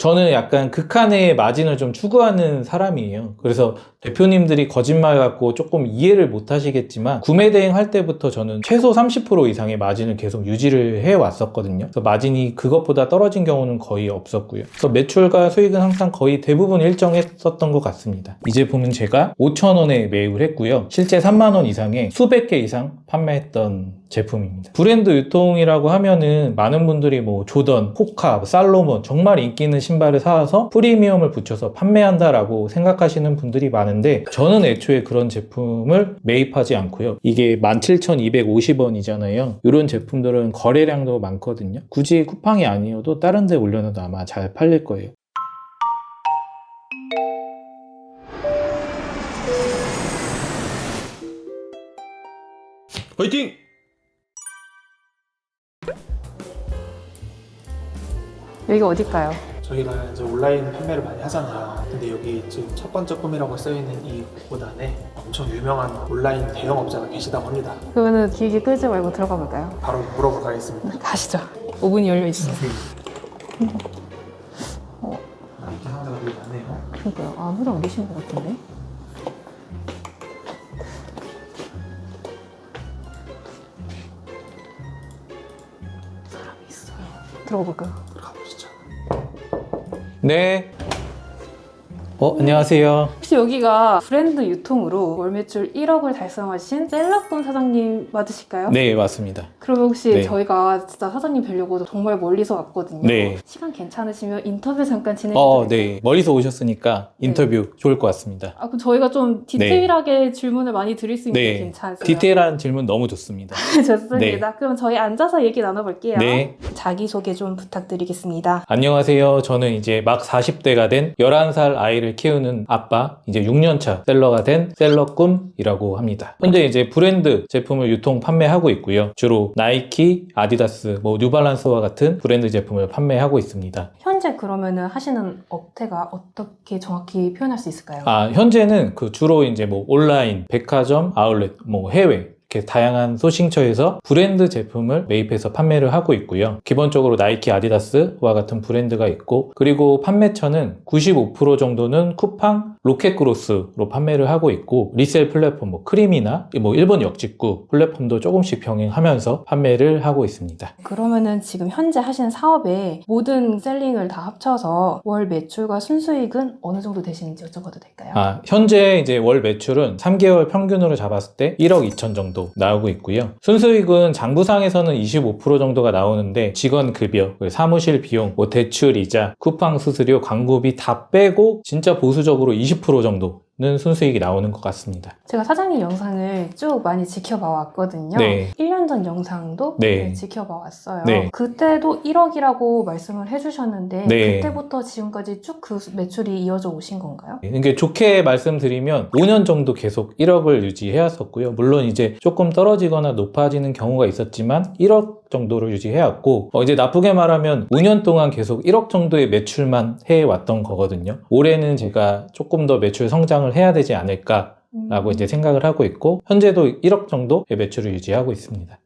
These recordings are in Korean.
저는 약간 극한의 마진을 좀 추구하는 사람이에요. 그래서 대표님들이 거짓말 갖고 조금 이해를 못 하시겠지만 구매 대행 할 때부터 저는 최소 30% 이상의 마진을 계속 유지를 해 왔었거든요. 그래서 마진이 그것보다 떨어진 경우는 거의 없었고요. 그래서 매출과 수익은 항상 거의 대부분 일정했었던 것 같습니다. 이 제품은 제가 5,000원에 매입을 했고요. 실제 3만 원 이상의 수백 개 이상 판매했던 제품입니다. 브랜드 유통이라고 하면은 많은 분들이 뭐 조던, 호카, 살로몬 정말 인기 있는 신발을 사와서 프리미엄을 붙여서 판매한다라고 생각하시는 분들이 많은데 저는 애초에 그런 제품을 매입하지 않고요. 이게 17,250원이잖아요. 이런 제품들은 거래량도 많거든요. 굳이 쿠팡이 아니어도 다른 데 올려놔도 아마 잘 팔릴 거예요. 화이팅! 여기가 어딜까요? 저희가 이제 온라인 판매를 많이 하잖아요. 근데 여기 지금 첫 번째 꿈이라고 써있는 이 고단에 엄청 유명한 온라인 대형업자가 계시다고 합니다. 그러면은 길게 끌지 말고 들어가 볼까요? 바로 물어보도록 하겠습니다. 가시죠. 5분이 열려 있어요. 이렇게 상자가 되게 많네요. 그러니까요. 아무도 안 계신 것 같은데. 사람이 있어요. 들어가 볼까요? 들어가 보시죠. 네. 안녕하세요. 혹시 여기가 브랜드 유통으로 월 매출 1억을 달성하신 셀럽돈 사장님 맞으실까요? 네, 맞습니다. 그러면 혹시 네. 저희가 진짜 사장님 뵈려고 정말 멀리서 왔거든요. 네. 시간 괜찮으시면 인터뷰 잠깐 진행해도 될까요? 네. 멀리서 오셨으니까 인터뷰 좋을 것 같습니다. 그럼 저희가 좀 디테일하게 질문을 많이 드릴 수 있는 게 괜찮으세요? 디테일한 질문 너무 좋습니다. 좋습니다. 그럼 저희 앉아서 얘기 나눠볼게요. 네. 자기소개 좀 부탁드리겠습니다. 안녕하세요. 저는 이제 막 40대가 된 11살 아이를 키우는 아빠, 이제 6년차 셀러가 된 셀러꿈이라고 합니다. 현재 이제 브랜드 제품을 유통 판매하고 있고요. 주로 나이키, 아디다스, 뉴발란스와 같은 브랜드 제품을 판매하고 있습니다. 현재 그러면은 하시는 업태가 어떻게 정확히 표현할 수 있을까요? 현재는 주로 이제 온라인, 백화점, 아울렛, 해외 이렇게 다양한 소싱처에서 브랜드 제품을 매입해서 판매를 하고 있고요. 기본적으로 나이키, 아디다스와 같은 브랜드가 있고, 그리고 판매처는 95% 정도는 쿠팡, 로켓그로스로 판매를 하고 있고, 리셀 플랫폼 크림이나 일본 역직구 플랫폼도 조금씩 병행하면서 판매를 하고 있습니다. 그러면은 지금 현재 하시는 사업에 모든 셀링을 다 합쳐서 월 매출과 순수익은 어느 정도 되시는지 여쭤봐도 될까요? 현재 이제 월 매출은 3개월 평균으로 잡았을 때 1억 2천 정도 나오고 있고요. 순수익은 장부상에서는 25% 정도가 나오는데 직원 급여, 사무실 비용, 대출 이자, 쿠팡 수수료, 광고비 다 빼고 진짜 보수적으로 20% 정도는 순수익이 나오는 것 같습니다. 제가 사장님 영상을 쭉 많이 지켜봐 왔거든요. 네. 1년 전 영상도 지켜봐 왔어요. 네. 그때도 1억이라고 말씀을 해주셨는데 네. 그때부터 지금까지 쭉 그 매출이 이어져 오신 건가요? 이게 좋게 말씀드리면 5년 정도 계속 1억을 유지해왔었고요. 물론 이제 조금 떨어지거나 높아지는 경우가 있었지만 1억 정도를 유지해왔고, 이제 나쁘게 말하면 5년 동안 계속 1억 정도의 매출만 해왔던 거거든요. 올해는 제가 조금 더 매출 성장을 해야 되지 않을까라고 이제 생각을 하고 있고, 현재도 1억 정도의 매출을 유지하고 있습니다.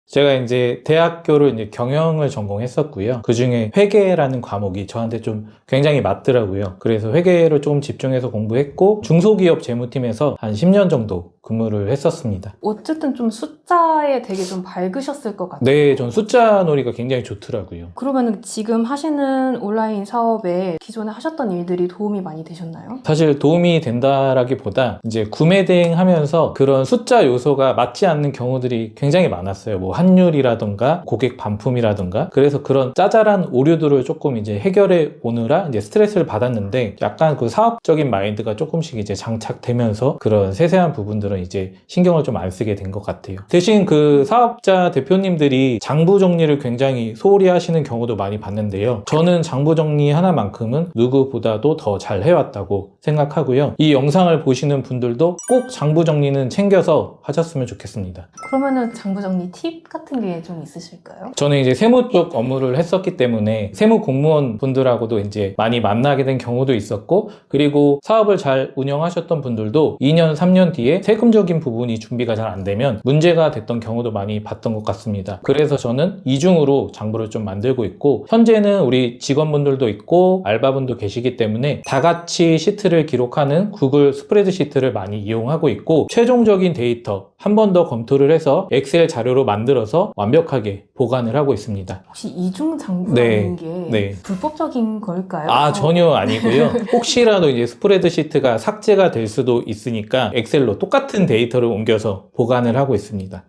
제가 이제 대학교를 이제 경영을 전공했었고요. 그 중에 회계라는 과목이 저한테 좀 굉장히 맞더라고요. 그래서 회계를 조금 집중해서 공부했고, 중소기업 재무팀에서 한 10년 정도 근무를 했었습니다. 어쨌든 좀 숫자에 되게 좀 밝으셨을 것 같아요. 네, 전 숫자 놀이가 굉장히 좋더라고요. 그러면 지금 하시는 온라인 사업에 기존에 하셨던 일들이 도움이 많이 되셨나요? 사실 도움이 된다라기보다 이제 구매 대행하면서 그런 숫자 요소가 맞지 않는 경우들이 굉장히 많았어요. 환율이라던가 고객 반품이라던가, 그래서 그런 짜잘한 오류들을 조금 이제 해결해 오느라 이제 스트레스를 받았는데, 약간 그 사업적인 마인드가 조금씩 이제 장착되면서 그런 세세한 부분들은 이제 신경을 좀 안 쓰게 된 것 같아요. 대신 그 사업자 대표님들이 장부 정리를 굉장히 소홀히 하시는 경우도 많이 봤는데요. 저는 장부 정리 하나만큼은 누구보다도 더 잘 해왔다고 생각하고요. 이 영상을 보시는 분들도 꼭 장부 정리는 챙겨서 하셨으면 좋겠습니다. 그러면은 장부 정리 팁 같은 게 좀 있으실까요? 저는 이제 세무 쪽 업무를 했었기 때문에 세무 공무원 분들하고도 이제 많이 만나게 된 경우도 있었고, 그리고 사업을 잘 운영하셨던 분들도 2년, 3년 뒤에 세금적인 부분이 준비가 잘 안 되면 문제가 됐던 경우도 많이 봤던 것 같습니다. 그래서 저는 이중으로 장부를 좀 만들고 있고, 현재는 우리 직원분들도 있고 알바분도 계시기 때문에 다 같이 시트를 기록하는 구글 스프레드시트를 많이 이용하고 있고, 최종적인 데이터 한 번 더 검토를 해서 엑셀 자료로 만들어서 완벽하게 보관을 하고 있습니다. 혹시 이중 장부라는 게 네. 불법적인 걸까요? 전혀 아니고요. 혹시라도 이제 스프레드 시트가 삭제가 될 수도 있으니까 엑셀로 똑같은 데이터를 옮겨서 보관을 하고 있습니다.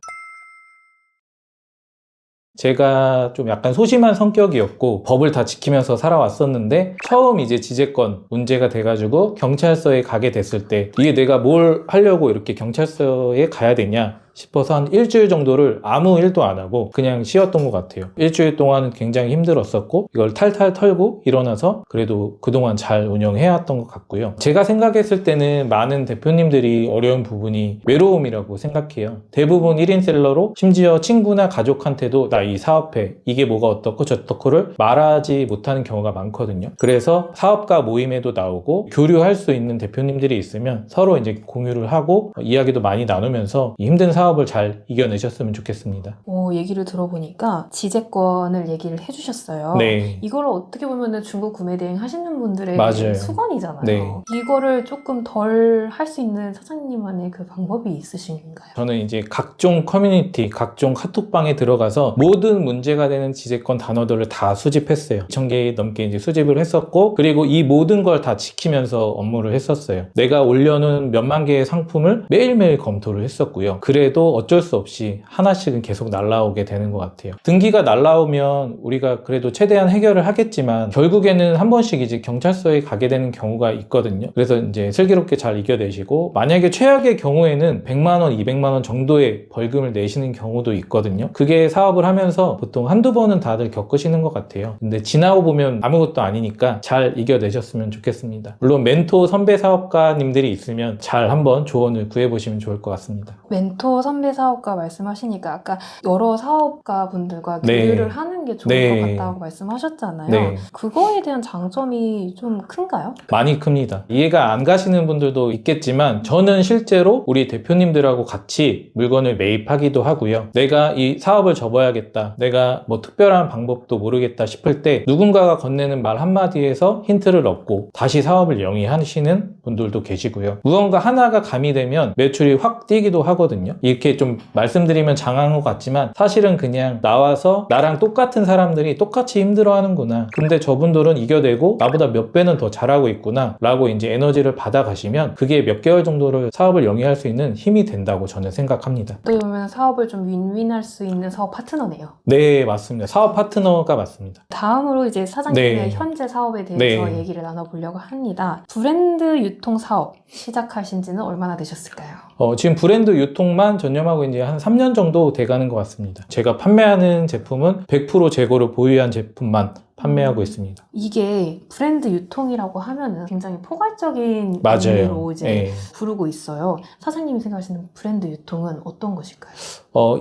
제가 좀 약간 소심한 성격이었고 법을 다 지키면서 살아왔었는데, 처음 이제 지재권 문제가 돼가지고 경찰서에 가게 됐을 때 이게 내가 뭘 하려고 이렇게 경찰서에 가야 되냐 싶어서 한 일주일 정도를 아무 일도 안 하고 그냥 쉬었던 것 같아요. 일주일 동안은 굉장히 힘들었었고, 이걸 탈탈 털고 일어나서 그래도 그동안 잘 운영해왔던 것 같고요. 제가 생각했을 때는 많은 대표님들이 어려운 부분이 외로움이라고 생각해요. 대부분 1인 셀러로 심지어 친구나 가족한테도 나 이 사업해, 이게 뭐가 어떻고 저떻고를 말하지 못하는 경우가 많거든요. 그래서 사업가 모임에도 나오고 교류할 수 있는 대표님들이 있으면 서로 이제 공유를 하고 이야기도 많이 나누면서 이 힘든 사업을 잘 이겨내셨으면 좋겠습니다. 얘기를 들어보니까 지재권을 얘기를 해주셨어요. 네. 이거를 어떻게 보면 중고 구매 대행 하시는 분들의 맞아요. 수건이잖아요. 네. 이거를 조금 덜 할 수 있는 사장님만의 그 방법이 있으신가요? 저는 이제 각종 커뮤니티, 각종 카톡방에 들어가서 모든 문제가 되는 지재권 단어들을 다 수집했어요. 2,000개 넘게 이제 수집을 했었고, 그리고 이 모든 걸 다 지키면서 업무를 했었어요. 내가 올려놓은 몇만 개의 상품을 매일매일 검토를 했었고요. 그래도 어쩔 수 없이 하나씩은 계속 날라오게 되는 것 같아요. 등기가 날라오면 우리가 그래도 최대한 해결을 하겠지만 결국에는 한 번씩 이제 경찰서에 가게 되는 경우가 있거든요. 그래서 이제 슬기롭게 잘 이겨내시고, 만약에 최악의 경우에는 100만 원, 200만 원 정도의 벌금을 내시는 경우도 있거든요. 그게 사업을 하면서 보통 한두 번은 다들 겪으시는 것 같아요. 근데 지나고 보면 아무것도 아니니까 잘 이겨내셨으면 좋겠습니다. 물론 멘토 선배 사업가님들이 있으면 잘 한번 조언을 구해보시면 좋을 것 같습니다. 멘토 선배 사업가 말씀하시니까 아까 여러 사업가 분들과 네. 교류를 하는 게 좋을 네. 것 같다고 말씀하셨잖아요. 네. 그거에 대한 장점이 좀 큰가요? 많이 큽니다. 이해가 안 가시는 분들도 있겠지만 저는 실제로 우리 대표님들하고 같이 물건을 매입하기도 하고요. 내가 이 사업을 접어야겠다, 내가 뭐 특별한 방법도 모르겠다 싶을 때 누군가가 건네는 말 한마디에서 힌트를 얻고 다시 사업을 영위하시는 분들도 계시고요. 무언가 하나가 가미되면 매출이 확 뛰기도 하거든요. 이렇게 좀 말씀드리면 장한 것 같지만 사실은 그냥 나와서 나랑 똑같은 사람들이 똑같이 힘들어하는구나, 근데 저분들은 이겨내고 나보다 몇 배는 더 잘하고 있구나 라고 이제 에너지를 받아가시면 그게 몇 개월 정도를 사업을 영위할 수 있는 힘이 된다고 저는 생각합니다. 어떻게 보면 사업을 좀 윈윈할 수 있는 사업 파트너네요. 네, 맞습니다. 사업 파트너가 맞습니다. 다음으로 이제 사장님의 네. 현재 사업에 대해서 네. 얘기를 나눠보려고 합니다. 브랜드 유통 사업 시작하신 지는 얼마나 되셨을까요? 지금 브랜드 유통만 전념하고 이제 한 3년 정도 돼가는 것 같습니다. 제가 판매하는 제품은 100% 재고를 보유한 제품만 판매하고 있습니다. 이게 브랜드 유통이라고 하면은 굉장히 포괄적인 맞아요. 의미로 이제 네. 부르고 있어요. 사장님이 생각하시는 브랜드 유통은 어떤 것일까요?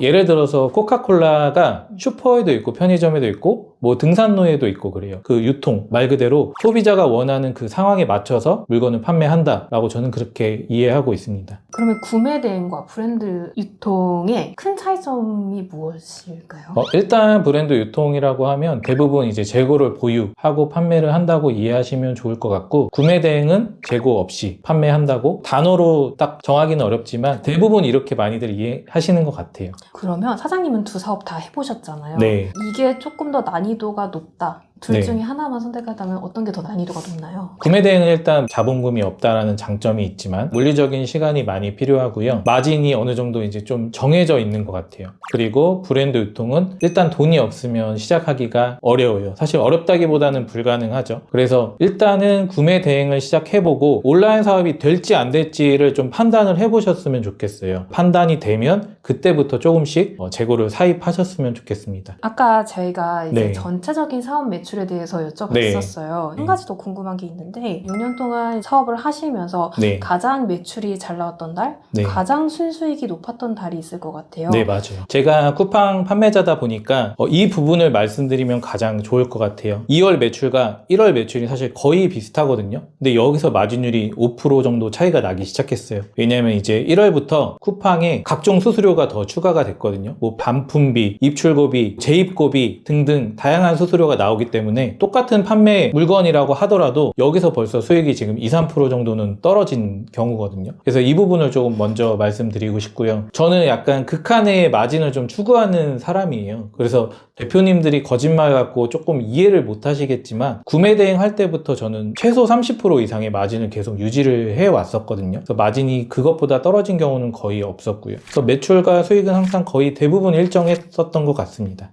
예를 들어서 코카콜라가 슈퍼에도 있고 편의점에도 있고 뭐 등산로에도 있고 그래요. 그 유통 말 그대로 소비자가 원하는 그 상황에 맞춰서 물건을 판매한다라고 저는 그렇게 이해하고 있습니다. 그러면 구매 대행과 브랜드 유통의 큰 차이점이 무엇일까요? 일단 브랜드 유통이라고 하면 대부분 이제 재고를 보유하고 판매를 한다고 이해하시면 좋을 것 같고, 구매 대행은 재고 없이 판매한다고 단어로 딱 정하기는 어렵지만 대부분 이렇게 많이들 이해하시는 것 같아요. 그러면 사장님은 두 사업 다 해보셨잖아요. 네. 이게 조금 더 난이도가 높다, 둘 네. 중에 하나만 선택하다면 어떤 게 더 난이도가 높나요? 구매 대행은 일단 자본금이 없다라는 장점이 있지만 물리적인 시간이 많이 필요하고요. 마진이 어느 정도 이제 좀 정해져 있는 것 같아요. 그리고 브랜드 유통은 일단 돈이 없으면 시작하기가 어려워요. 사실 어렵다기보다는 불가능하죠. 그래서 일단은 구매 대행을 시작해보고 온라인 사업이 될지 안 될지를 좀 판단을 해보셨으면 좋겠어요. 판단이 되면 그때부터 조금씩 재고를 사입하셨으면 좋겠습니다. 아까 저희가 이제 네. 전체적인 사업 매출 매출에 대해서 여쭤봤었어요. 한 가지 더 궁금한 게 있는데 6년 동안 사업을 하시면서 네. 가장 매출이 잘 나왔던 달, 네. 가장 순수익이 높았던 달이 있을 것 같아요. 네, 맞아요. 제가 쿠팡 판매자다 보니까 이 부분을 말씀드리면 가장 좋을 것 같아요. 2월 매출과 1월 매출이 사실 거의 비슷하거든요. 근데 여기서 마진율이 5% 정도 차이가 나기 시작했어요. 왜냐하면 이제 1월부터 쿠팡에 각종 수수료가 더 추가가 됐거든요. 뭐 반품비, 입출고비, 재입고비 등등 다양한 수수료가 나오기 때문에 똑같은 판매 물건이라고 하더라도 여기서 벌써 수익이 지금 2, 3% 정도는 떨어진 경우거든요. 그래서 이 부분을 조금 먼저 말씀드리고 싶고요. 저는 약간 극한의 마진을 좀 추구하는 사람이에요. 그래서 대표님들이 거짓말 같고 조금 이해를 못 하시겠지만 구매 대행 할 때부터 저는 최소 30% 이상의 마진을 계속 유지를 해 왔었거든요. 그래서 마진이 그것보다 떨어진 경우는 거의 없었고요. 그래서 매출과 수익은 항상 거의 대부분 일정했었던 것 같습니다.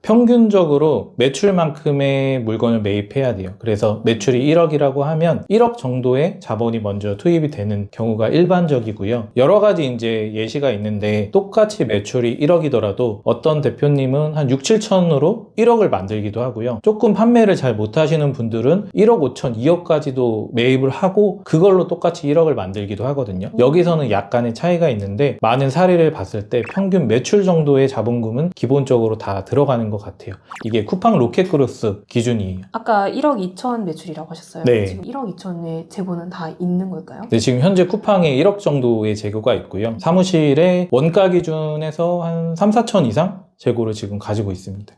평균적으로 매출만큼의 물건을 매입해야 돼요. 그래서 매출이 1억이라고 하면 1억 정도의 자본이 먼저 투입이 되는 경우가 일반적이고요. 여러 가지 이제 예시가 있는데 똑같이 매출이 1억이더라도 어떤 대표님은 한 6, 7천으로 1억을 만들기도 하고요. 조금 판매를 잘 못하시는 분들은 1억 5천, 2억까지도 매입을 하고 그걸로 똑같이 1억을 만들기도 하거든요. 여기서는 약간의 차이가 있는데 많은 사례를 봤을 때 평균 매출 정도의 자본금은 기본적으로 다 들어가는 것 같아요. 이게 쿠팡 로켓그로스 기준이에요. 아까 1억 2천 매출이라고 하셨어요. 네. 지금 1억 2천의 재고는 다 있는 걸까요? 네, 지금 현재 쿠팡에 1억 정도의 재고가 있고요. 사무실에 원가 기준에서 한 3, 4천 이상 재고를 지금 가지고 있습니다.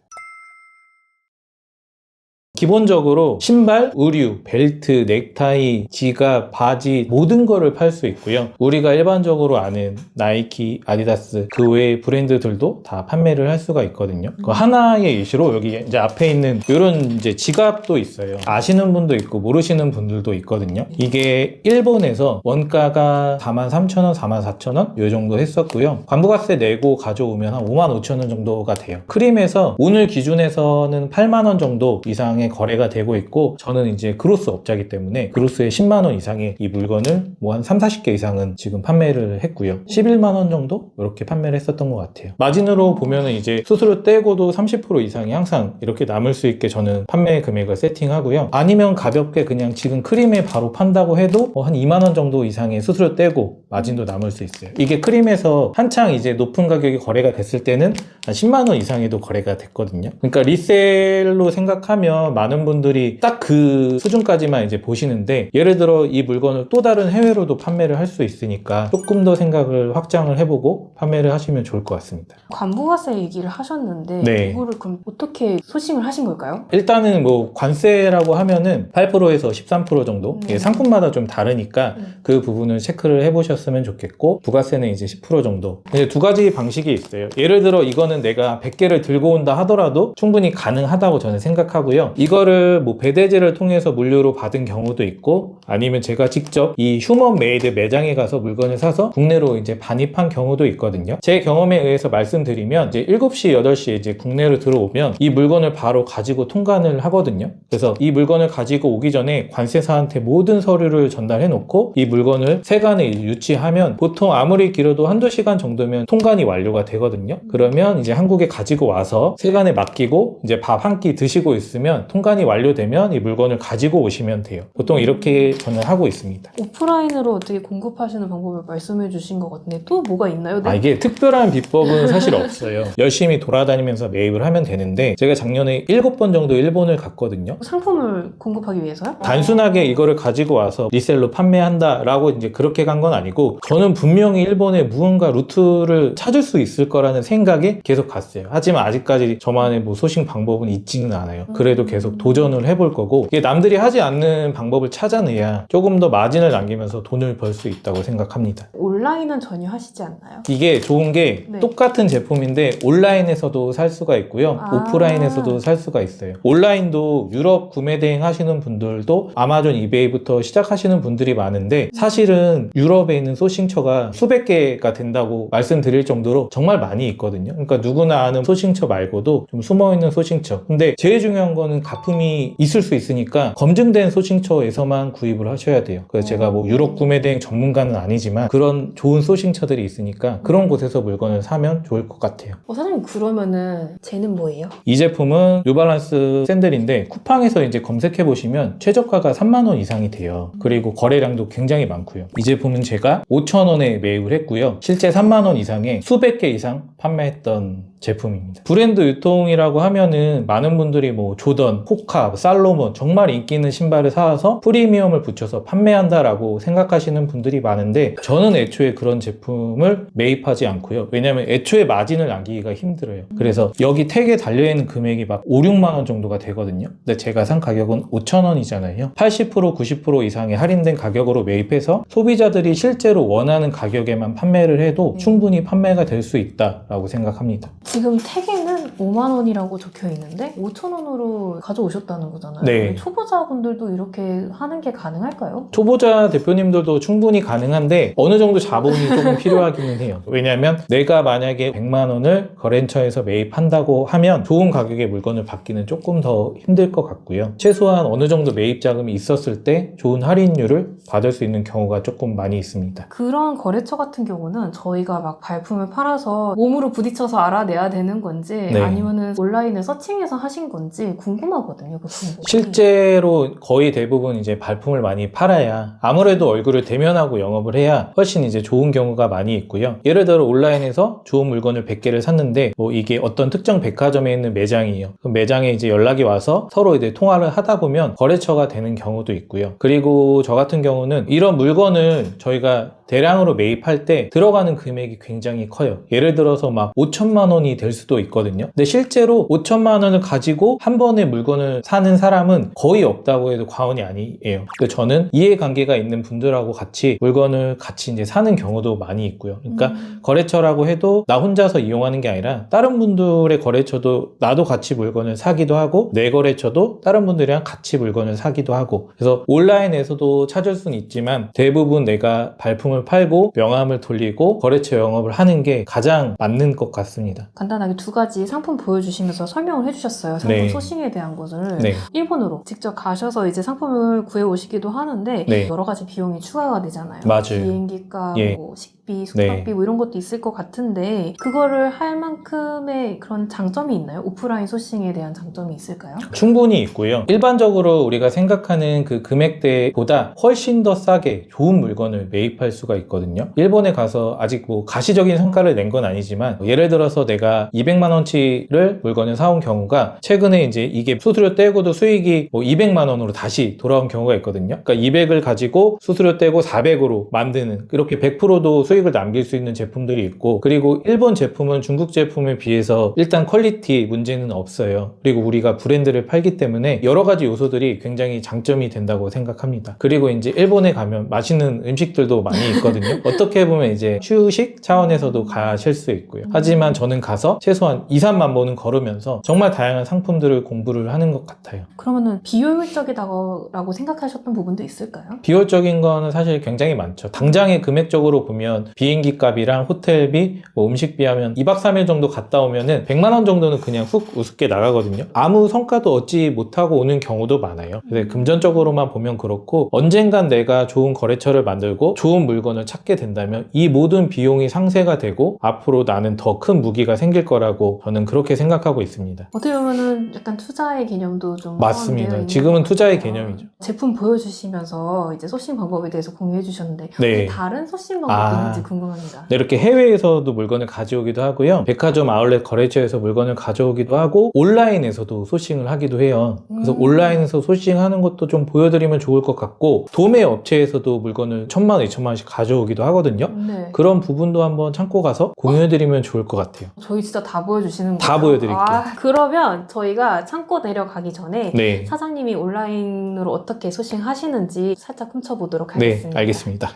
기본적으로 신발, 의류, 벨트, 넥타이, 지갑, 바지 모든 거를 팔 수 있고요. 우리가 일반적으로 아는 나이키, 아디다스 그 외의 브랜드들도 다 판매를 할 수가 있거든요. 그 하나의 예시로 여기 이제 앞에 있는 이런 이제 지갑도 있어요. 아시는 분도 있고 모르시는 분들도 있거든요. 이게 일본에서 원가가 43,000원, 44,000원 이 정도 했었고요. 관부가세 내고 가져오면 한 55,000원 정도가 돼요. 크림에서 오늘 기준에서는 8만 원 정도 이상의 거래가 되고 있고 저는 이제 그로스 업자이기 때문에 그로스에 10만 원 이상의 이 물건을 뭐 한 3, 40개 이상은 지금 판매를 했고요. 11만 원 정도 이렇게 판매를 했었던 것 같아요. 마진으로 보면은 이제 수수료 떼고도 30% 이상이 항상 이렇게 남을 수 있게 저는 판매 금액을 세팅하고요. 아니면 가볍게 그냥 지금 크림에 바로 판다고 해도 한 2만 원 정도 이상의 수수료 떼고 마진도 남을 수 있어요. 이게 크림에서 한창 이제 높은 가격이 거래가 됐을 때는 한 10만 원 이상에도 거래가 됐거든요. 그러니까 리셀로 생각하면 많은 분들이 딱 그 수준까지만 이제 보시는데 예를 들어 이 물건을 또 다른 해외로도 판매를 할 수 있으니까 조금 더 생각을 확장을 해보고 판매를 하시면 좋을 것 같습니다. 관부가세 얘기를 하셨는데 네. 이거를 그럼 어떻게 소싱을 하신 걸까요? 일단은 뭐 관세라고 하면은 8%에서 13% 정도 상품마다 좀 다르니까 그 부분을 체크를 해보셨으면 좋겠고 부가세는 이제 10% 정도. 이제 두 가지 방식이 있어요. 예를 들어 이거는 내가 100개를 들고 온다 하더라도 충분히 가능하다고 저는 생각하고요. 이거를 뭐 배대제를 통해서 무료로 받은 경우도 있고 아니면 제가 직접 이 휴먼 메이드 매장에 가서 물건을 사서 국내로 이제 반입한 경우도 있거든요. 제 경험에 의해서 말씀드리면 이제 7시, 8시에 이제 국내로 들어오면 이 물건을 바로 가지고 통관을 하거든요. 그래서 이 물건을 가지고 오기 전에 관세사한테 모든 서류를 전달해 놓고 이 물건을 세관에 유치하면 보통 아무리 길어도 한두 시간 정도면 통관이 완료가 되거든요. 그러면 이제 한국에 가지고 와서 세관에 맡기고 이제 밥 한 끼 드시고 있으면 통관이 완료되면 이 물건을 가지고 오시면 돼요. 보통 이렇게 저는 하고 있습니다. 오프라인으로 어떻게 공급하시는 방법을 말씀해 주신 것 같은데 또 뭐가 있나요? 네. 이게 특별한 비법은 사실 없어요. 열심히 돌아다니면서 매입을 하면 되는데 제가 작년에 7번 정도 일본을 갔거든요. 상품을 공급하기 위해서요? 단순하게 이거를 가지고 와서 리셀로 판매한다라고 이제 그렇게 간 건 아니고 저는 분명히 일본에 무언가 루트를 찾을 수 있을 거라는 생각에 계속 갔어요. 하지만 아직까지 저만의 뭐 소싱 방법은 있지는 않아요. 그래도 계속 도전을 해볼 거고 이게 남들이 하지 않는 방법을 찾아내야 조금 더 마진을 남기면서 돈을 벌 수 있다고 생각합니다. 온라인은 전혀 하시지 않나요? 이게 좋은 게 네. 똑같은 제품인데 온라인에서도 살 수가 있고요. 오프라인에서도 살 수가 있어요. 온라인도 유럽 구매 대행 하시는 분들도 아마존 이베이부터 시작하시는 분들이 많은데 사실은 유럽에 있는 소싱처가 수백 개가 된다고 말씀드릴 정도로 정말 많이 있거든요. 그러니까 누구나 아는 소싱처 말고도 좀 숨어있는 소싱처. 근데 제일 중요한 거는 가품이 있을 수 있으니까 검증된 소싱처에서만 구입을 하셔야 돼요. 그래서 제가 뭐 유럽 구매 대행 전문가는 아니지만 그런 좋은 소싱처들이 있으니까 그런 곳에서 물건을 사면 좋을 것 같아요. 사장님 그러면은 쟤는 뭐예요? 이 제품은 뉴발란스 샌들인데 쿠팡에서 이제 검색해 보시면 최저가가 3만 원 이상이 돼요. 그리고 거래량도 굉장히 많고요. 이 제품은 제가 5,000원에 매입을 했고요. 실제 3만 원 이상의 수백 개 이상 판매했던 제품입니다. 브랜드 유통이라고 하면은 많은 분들이 뭐 조던, 호카, 살로몬 정말 인기 있는 신발을 사와서 프리미엄을 붙여서 판매한다라고 생각하시는 분들이 많은데 저는 애초에 그런 제품을 매입하지 않고요. 왜냐하면 애초에 마진을 남기기가 힘들어요. 그래서 여기 택에 달려있는 금액이 막 5, 6만 원 정도가 되거든요. 근데 제가 산 가격은 5,000원이잖아요. 80%, 90% 이상의 할인된 가격으로 매입해서 소비자들이 실제로 원하는 가격에만 판매를 해도 충분히 판매가 될 수 있다라고 생각합니다. 지금 택에는 5만 원이라고 적혀 있는데 5,000원으로 가져오셨다는 거잖아요. 네. 초보자분들도 이렇게 하는 게 가능할까요? 초보자 대표님들도 충분히 가능한데 어느 정도 자본이 조금 필요하기는 해요. 왜냐하면 내가 만약에 100만 원을 거래처에서 매입한다고 하면 좋은 가격의 물건을 받기는 조금 더 힘들 것 같고요. 최소한 어느 정도 매입 자금이 있었을 때 좋은 할인율을 받을 수 있는 경우가 조금 많이 있습니다. 그런 거래처 같은 경우는 저희가 막 발품을 팔아서 몸으로 부딪혀서 알아내야 되는 건지 네. 아니면은 온라인에 서칭해서 하신 건지 궁금하거든요. 그 방법이. 실제로 거의 대부분 이제 발품을 많이 팔아야 아무래도 얼굴을 대면하고 영업을 해야 훨씬 이제 좋은 경우가 많이 있고요. 예를 들어 온라인에서 좋은 물건을 100개를 샀는데 뭐 이게 어떤 특정 백화점에 있는 매장이에요. 그 매장에 이제 연락이 와서 서로 이제 통화를 하다 보면 거래처가 되는 경우도 있고요. 그리고 저 같은 경우는 이런 물건을 저희가 대량으로 매입할 때 들어가는 금액이 굉장히 커요. 예를 들어서 막 5천만 원이 될 수도 있거든요. 근데 실제로 5천만 원을 가지고 한 번에 물건을 사는 사람은 거의 없다고 해도 과언이 아니에요. 근데 저는 이해관계가 있는 분들하고 같이 물건을 같이 이제 사는 경우도 많이 있고요. 그러니까 거래처라고 해도 나 혼자서 이용하는 게 아니라 다른 분들의 거래처도 나도 같이 물건을 사기도 하고 내 거래처도 다른 분들이랑 같이 물건을 사기도 하고 그래서 온라인에서도 찾을 수는 있지만 대부분 내가 발품을 팔고 명함을 돌리고 거래처 영업을 하는 게 가장 맞는 것 같습니다. 간단하게 두 가지 상품 보여주시면서 설명을 해주셨어요. 상품 네. 소싱에 대한 것을 네. 일본으로 직접 가셔서 이제 상품을 구해 오시기도 하는데 네. 여러 가지 비용이 추가가 되잖아요. 맞아요. 비행기값, 예. 뭐 식비, 숙박비 뭐 이런 것도 있을 것 같은데 그거를 할 만큼의 그런 장점이 있나요? 오프라인 소싱에 대한 장점이 있을까요? 충분히 있고요. 일반적으로 우리가 생각하는 그 금액대보다 훨씬 더 싸게 좋은 물건을 매입할 수가 있거든요. 일본에 가서 아직 뭐 가시적인 성과를 낸 건 아니지만 예를 들어서 내가 200만 원치를 물건을 사온 경우가 최근에 이제 이게 수수료 떼고도 수익이 뭐 200만 원으로 다시 돌아온 경우가 있거든요. 그러니까 200을 가지고 수수료 떼고 400으로 만드는 이렇게 100%도 수익을 남길 수 있는 제품들이 있고 그리고 일본 제품은 중국 제품에 비해서 일단 퀄리티 문제는 없어요. 그리고 우리가 브랜드를 팔기 때문에 여러 가지 요소들이 굉장히 장점이 된다고 생각합니다. 그리고 이제 일본에 가면 맛있는 음식들도 많이 있거든요. 어떻게 보면 이제 휴식 차원에서도 가실 수 있고요. 하지만 저는 가서 최소한 2, 3만 번은 걸으면서 정말 다양한 상품들을 공부를 하는 것 같아요. 그러면은 비효율적이다고 생각하셨던 부분도 있을까요? 비효율적인 거는 사실 굉장히 많죠. 당장에 금액적으로 보면 비행기 값이랑 호텔비, 뭐 음식비 하면 2박 3일 정도 갔다 오면은 100만 원 정도는 그냥 훅 우습게 나가거든요. 아무 성과도 얻지 못하고 오는 경우도 많아요. 그래서 금전적으로만 보면 그렇고 언젠간 내가 좋은 거래처를 만들고 좋은 물건을 찾게 된다면 이 모든 비용이 상쇄가 되고 앞으로 나는 더 큰 무기가 생길 거라고 저는 그렇게 생각하고 있습니다. 어떻게 보면은 약간 투자의 개념도 좀 맞습니다. 포함되어 있는 지금은 것 투자의 같아요. 개념이죠. 제품 보여주시면서 이제 소싱 방법에 대해서 공유해 주셨는데 네. 혹시 다른 소싱 방법도 있는지 궁금합니다. 네, 이렇게 해외에서도 물건을 가져오기도 하고요. 백화점 아울렛 거래처에서 물건을 가져오기도 하고 온라인에서도 소싱을 하기도 해요. 그래서 온라인에서 소싱하는 것도 좀 보여드리면 좋을 것 같고 도매 업체에서도 물건을 1,000만 원, 2,000만 원씩 가져오기도 하거든요. 네. 그런 부분도 한번 참고 가서 공유해드리면 좋을 것 같아요. 저희 진짜 다 보여주시는 거예요? 다 보여드릴게요. 그러면 저희가 창고 내려가기 전에 네, 사장님이 온라인으로 어떻게 소싱하시는지 살짝 훔쳐보도록 네, 하겠습니다. 알겠습니다.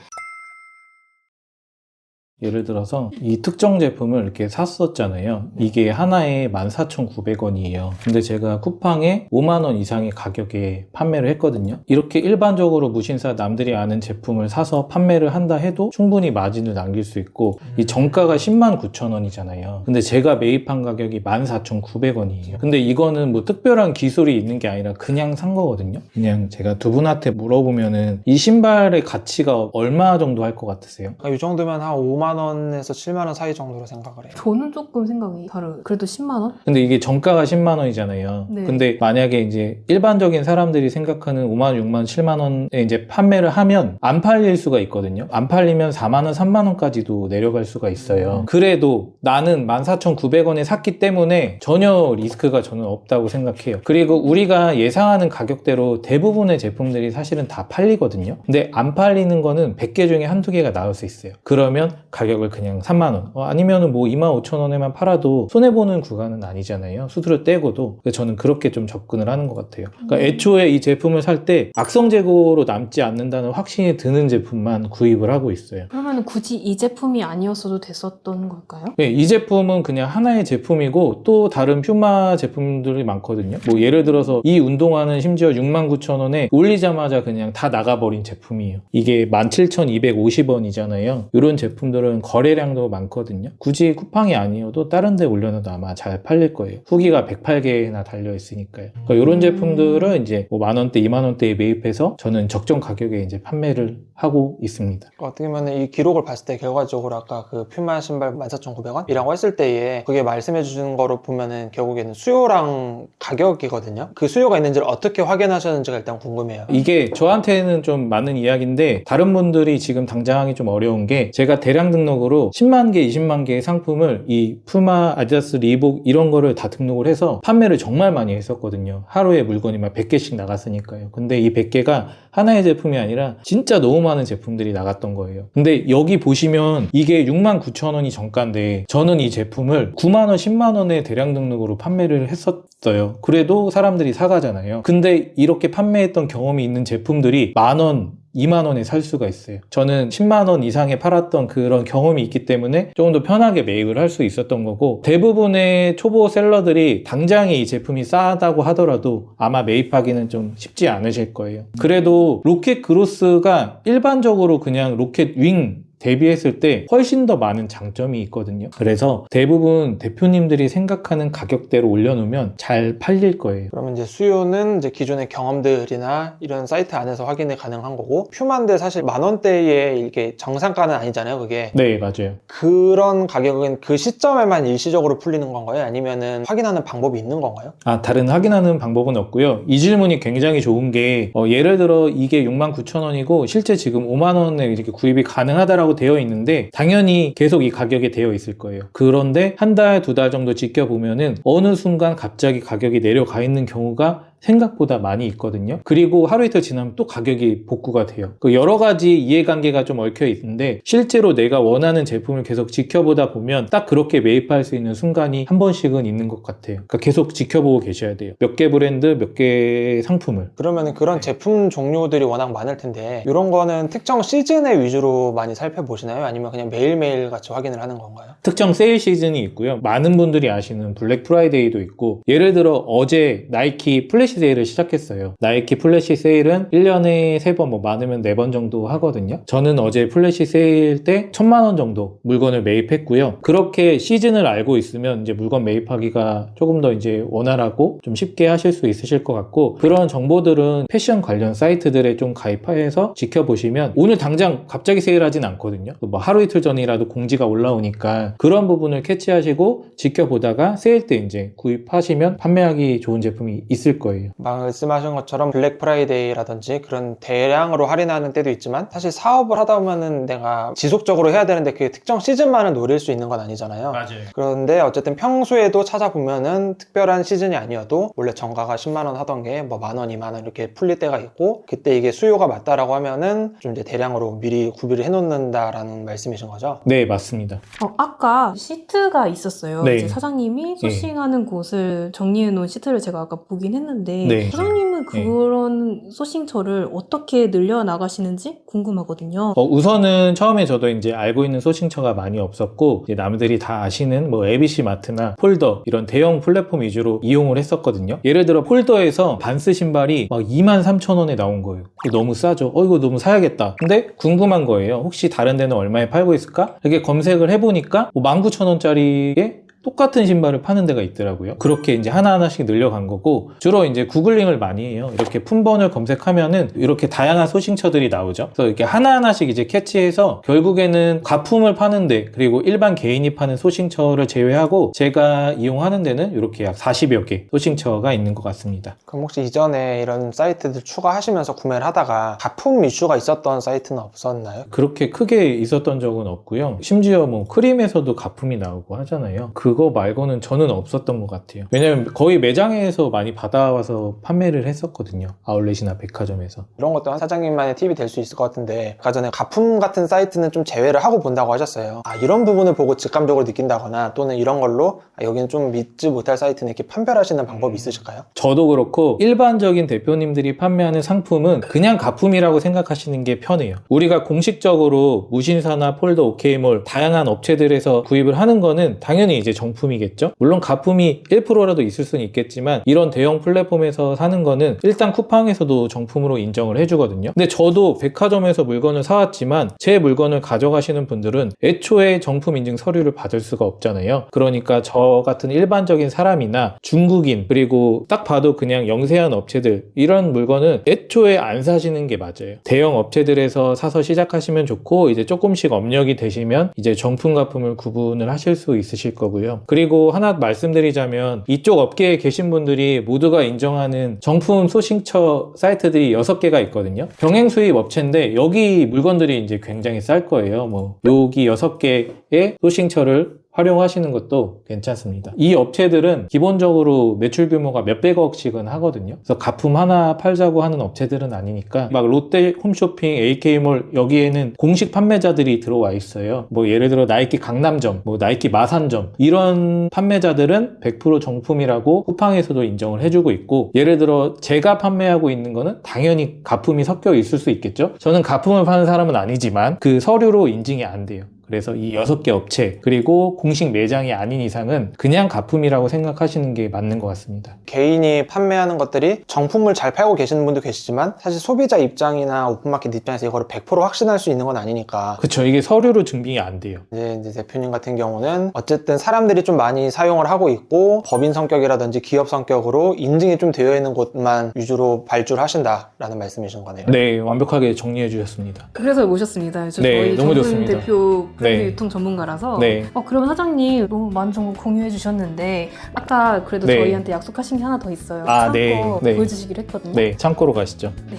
예를 들어서 이 특정 제품을 이렇게 샀었잖아요. 이게 하나에 14,900원이에요. 근데 제가 쿠팡에 5만 원 이상의 가격에 판매를 했거든요. 이렇게 일반적으로 무신사 남들이 아는 제품을 사서 판매를 한다 해도 충분히 마진을 남길 수 있고 이 정가가 10만 9천 원이잖아요. 근데 제가 매입한 가격이 14,900원이에요. 근데 이거는 뭐 특별한 기술이 있는 게 아니라 그냥 산 거거든요. 그냥 제가 두 분한테 물어보면은 이 신발의 가치가 얼마 정도 할 것 같으세요? 이 정도면 한 5만 원에서 7만 원 사이 정도로 생각을 해요. 저는 조금 생각이 다르. 그래도 10만 원? 근데 이게 정가가 10만 원이잖아요. 네. 근데 만약에 이제 일반적인 사람들이 생각하는 5만 원, 6만 원, 7만 원에 이제 판매를 하면 안 팔릴 수가 있거든요. 안 팔리면 4만 원, 3만 원까지도 내려갈 수가 있어요. 그래도 나는 14,900원에 샀기 때문에 전혀 리스크가 저는 없다고 생각해요. 그리고 우리가 예상하는 가격대로 대부분의 제품들이 사실은 다 팔리거든요. 근데 안 팔리는 거는 100개 중에 한두 개가 나올 수 있어요. 그러면 가격을 그냥 3만 원 아니면은 뭐 2만 5천 원에만 팔아도 손해보는 구간은 아니잖아요. 수수료 떼고도. 그래서 저는 그렇게 좀 접근을 하는 것 같아요. 그러니까 애초에 이 제품을 살 때 악성 재고로 남지 않는다는 확신이 드는 제품만 구입을 하고 있어요. 그러면 굳이 이 제품이 아니었어도 됐었던 걸까요? 네, 이 제품은 그냥 하나의 제품이고 또 다른 퓨마 제품들이 많거든요. 뭐 예를 들어서 이 운동화는 심지어 69,000원에 올리자마자 그냥 다 나가버린 제품이에요. 이게 17,250원이잖아요. 이런 제품들은 거래량도 많거든요. 굳이 쿠팡이 아니어도 다른 데 올려놔도 아마 잘 팔릴 거예요. 후기가 108개나 달려있으니까요. 그러니까 이런 제품들은 이제 뭐 만원대, 2만원대에 매입해서 저는 적정 가격에 이제 판매를 하고 있습니다. 어떻게 보면 이 기록을 봤을 때 결과적으로 아까 그 퓨마 신발 14,900원이라고 했을 때에 그게 말씀해 주신 거로 보면은 결국에는 수요랑 가격이거든요. 그 수요가 있는지를 어떻게 확인하셨는지가 일단 궁금해요. 이게 저한테는 좀 많은 이야기인데 다른 분들이 지금 당장 하기 좀 어려운 게 제가 대량 등록으로 10만 개, 20만 개의 상품을 이 푸마, 아디다스, 리복 이런 거를 다 등록을 해서 판매를 정말 많이 했었거든요. 하루에 물건이 막 100개씩 나갔으니까요. 근데 이 100개가 하나의 제품이 아니라 진짜 너무 많은 제품들이 나갔던 거예요. 근데 여기 보시면 이게 69,000원이 정가인데 저는 이 제품을 9만원, 10만원에 대량 등록으로 판매를 했었어요. 그래도 사람들이 사가잖아요. 근데 이렇게 판매했던 경험이 있는 제품들이 만원, 2만원에 살 수가 있어요. 저는 10만원 이상에 팔았던 그런 경험이 있기 때문에 조금 더 편하게 매입을 할 수 있었던 거고 대부분의 초보 셀러들이 당장에 이 제품이 싸다고 하더라도 아마 매입하기는 좀 쉽지 않으실 거예요. 그래도 로켓 그로스가 일반적으로 그냥 로켓 윙 대비했을 때 훨씬 더 많은 장점이 있거든요. 그래서 대부분 대표님들이 생각하는 가격대로 올려놓으면 잘 팔릴 거예요. 그러면 이제 수요는 이제 기존의 경험들이나 이런 사이트 안에서 확인이 가능한 거고 퓨마인데 사실 만원대에 이게 정상가는 아니잖아요, 그게. 네, 맞아요. 그런 가격은 그 시점에만 일시적으로 풀리는 건가요? 아니면은 확인하는 방법이 있는 건가요? 다른 확인하는 방법은 없고요. 이 질문이 굉장히 좋은 게 예를 들어 이게 69,000원이고 실제 지금 5만원에 이렇게 구입이 가능하다라고 되어 있는데 당연히 계속 이 가격에 되어 있을 거예요. 그런데 한 달, 두 달 정도 지켜보면은 어느 순간 갑자기 가격이 내려가 있는 경우가 생각보다 많이 있거든요. 그리고 하루 이틀 지나면 또 가격이 복구가 돼요. 그 여러 가지 이해관계가 좀 얽혀 있는데 실제로 내가 원하는 제품을 계속 지켜보다 보면 딱 그렇게 매입할 수 있는 순간이 한 번씩은 있는 것 같아요. 그러니까 계속 지켜보고 계셔야 돼요. 몇 개 브랜드, 몇 개 상품을. 그러면 그런 제품 종류들이 워낙 많을 텐데 이런 거는 특정 시즌에 위주로 많이 살펴보시나요? 아니면 그냥 매일매일 같이 확인을 하는 건가요? 특정 세일 시즌이 있고요. 많은 분들이 아시는 블랙 프라이데이도 있고 예를 들어 어제 나이키 플래시 세일을 시작했어요. 나이키 플래시 세일은 1년에 3번, 뭐 많으면 4번 정도 하거든요. 저는 어제 플래시 세일 때 1,000만 원 정도 물건을 매입했고요. 그렇게 시즌을 알고 있으면 이제 물건 매입하기가 조금 더 이제 원활하고 좀 쉽게 하실 수 있으실 것 같고 그런 정보들은 패션 관련 사이트들에 좀 가입해서 지켜보시면 오늘 당장 갑자기 세일하진 않거든요. 뭐 하루 이틀 전이라도 공지가 올라오니까 그런 부분을 캐치하시고 지켜보다가 세일 때 이제 구입하시면 판매하기 좋은 제품이 있을 거예요. 말씀하신 것처럼 블랙 프라이데이라든지 그런 대량으로 할인하는 때도 있지만 사실 사업을 하다 보면은 내가 지속적으로 해야 되는데 그게 특정 시즌만을 노릴 수 있는 건 아니잖아요. 맞아요. 그런데 어쨌든 평소에도 찾아보면은 특별한 시즌이 아니어도 원래 정가가 10만 원 하던 게 뭐 만 원, 2만 원 이렇게 풀릴 때가 있고 그때 이게 수요가 맞다라고 하면은 좀 이제 대량으로 미리 구비를 해놓는다라는 말씀이신 거죠? 네, 맞습니다. 아까 시트가 있었어요. 네. 이제 사장님이 소싱하는 곳을 정리해 놓은 시트를 제가 아까 보긴 했는데 하는데 네. 사장님은 그런 소싱처를 어떻게 늘려나가시는지 궁금하거든요. 우선은 처음에 저도 이제 알고 있는 소싱처가 많이 없었고 이제 남들이 다 아시는 뭐 ABC 마트나 폴더 이런 대형 플랫폼 위주로 이용을 했었거든요. 예를 들어 폴더에서 반스 신발이 막 23,000원에 나온 거예요. 너무 싸죠. 이거 너무 사야겠다. 근데 궁금한 거예요. 혹시 다른 데는 얼마에 팔고 있을까? 이렇게 검색을 해보니까 19,000원짜리에 똑같은 신발을 파는 데가 있더라고요. 그렇게 이제 하나하나씩 늘려간 거고, 주로 이제 구글링을 많이 해요. 이렇게 품번을 검색하면은 이렇게 다양한 소싱처들이 나오죠. 그래서 이렇게 하나하나씩 이제 캐치해서 결국에는 가품을 파는데, 그리고 일반 개인이 파는 소싱처를 제외하고 제가 이용하는 데는 이렇게 약 40여 개 소싱처가 있는 것 같습니다. 그럼 혹시 이전에 이런 사이트들 추가하시면서 구매를 하다가 가품 이슈가 있었던 사이트는 없었나요? 그렇게 크게 있었던 적은 없고요. 심지어 뭐 크림에서도 가품이 나오고 하잖아요. 그거 말고는 저는 없었던 것 같아요. 왜냐면 거의 매장에서 많이 받아와서 판매를 했었거든요. 아울렛이나 백화점에서. 이런 것도 한 사장님만의 팁이 될 수 있을 것 같은데, 아까 전에 가품 같은 사이트는 좀 제외를 하고 본다고 하셨어요. 이런 부분을 보고 직감적으로 느낀다거나 또는 이런 걸로 여기는 좀 믿지 못할 사이트는 이렇게 판별하시는 방법이 있으실까요? 저도 그렇고 일반적인 대표님들이 판매하는 상품은 그냥 가품이라고 생각하시는 게 편해요. 우리가 공식적으로 무신사나 폴더, 오케이몰 다양한 업체들에서 구입을 하는 거는 당연히 이제 정품이겠죠. 물론 가품이 1%라도 있을 수는 있겠지만 이런 대형 플랫폼에서 사는 거는 일단 쿠팡에서도 정품으로 인정을 해주거든요. 근데 저도 백화점에서 물건을 사왔지만 제 물건을 가져가시는 분들은 애초에 정품 인증 서류를 받을 수가 없잖아요. 그러니까 저 같은 일반적인 사람이나 중국인, 그리고 딱 봐도 그냥 영세한 업체들, 이런 물건은 애초에 안 사시는 게 맞아요. 대형 업체들에서 사서 시작하시면 좋고, 이제 조금씩 업력이 되시면 이제 정품 가품을 구분을 하실 수 있으실 거고요. 그리고 하나 말씀드리자면 이쪽 업계에 계신 분들이 모두가 인정하는 정품 소싱처 사이트들이 6개가 있거든요. 병행 수입 업체인데 여기 물건들이 이제 굉장히 쌀 거예요. 뭐 여기 6개의 소싱처를 활용하시는 것도 괜찮습니다. 이 업체들은 기본적으로 매출 규모가 몇백억씩은 하거든요. 그래서 가품 하나 팔자고 하는 업체들은 아니니까, 막 롯데 홈쇼핑, AK몰 여기에는 공식 판매자들이 들어와 있어요. 뭐 예를 들어 나이키 강남점, 뭐 나이키 마산점, 이런 판매자들은 100% 정품이라고 쿠팡에서도 인정을 해주고 있고, 예를 들어 제가 판매하고 있는 거는 당연히 가품이 섞여 있을 수 있겠죠. 저는 가품을 파는 사람은 아니지만 그 서류로 인증이 안 돼요. 그래서 이 6개 업체, 그리고 공식 매장이 아닌 이상은 그냥 가품이라고 생각하시는 게 맞는 것 같습니다. 개인이 판매하는 것들이 정품을 잘 팔고 계시는 분도 계시지만 사실 소비자 입장이나 오픈마켓 입장에서 이거를 100% 확신할 수 있는 건 아니니까. 그쵸, 이게 서류로 증빙이 안 돼요. 이제 대표님 같은 경우는 어쨌든 사람들이 좀 많이 사용을 하고 있고 법인 성격이라든지 기업 성격으로 인증이 좀 되어 있는 곳만 위주로 발주하신다라는 말씀이신 거네요. 네, 완벽하게 정리해 주셨습니다. 그래서 모셨습니다. 네, 저희 너무 전문 좋습니다. 대표 브랜드 네. 유통 전문가라서. 네. 그러면 사장님 너무 많은 정보 공유해 주셨는데 아까 그래도 네. 저희한테 약속하신 게 하나 더 있어요. 아, 창고 네. 네. 보여주시기로 했거든요. 네, 창고로 가시죠. 네.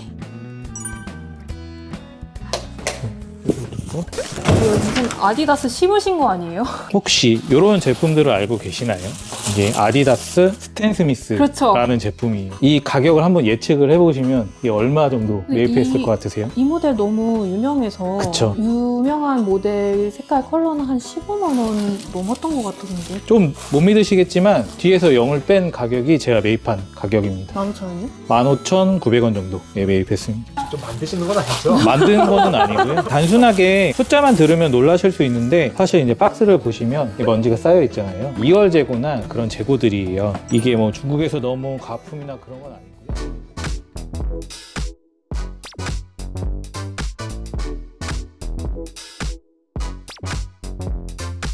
이거 무슨 아디다스 심으신 거 아니에요? 혹시 이런 제품들을 알고 계시나요? 이게 아디다스 스탠 스미스라는 그렇죠. 제품이에요. 이 가격을 한번 예측을 해보시면 이게 얼마 정도 근데 매입했을 이- 것 같으세요? 이 모델 너무 유명해서 그쵸. 유명한 모델 색깔 컬러는 한 15만 원 넘었던 것 같은데 좀 못 믿으시겠지만 뒤에서 0을 뺀 가격이 제가 매입한 가격입니다. 15,000원이요? 15,900원 정도 매입했습니다. 좀 만드시는 건 아니죠? 만드는 거는 아니고요. 단순하게 숫자만 들으면 놀라실 수 있는데 사실 이제 박스를 보시면 먼지가 쌓여 있잖아요. 2월 재고나 그런 재고들이에요. 이게 뭐 중국에서 너무 가품이나 그런 건 아니고요.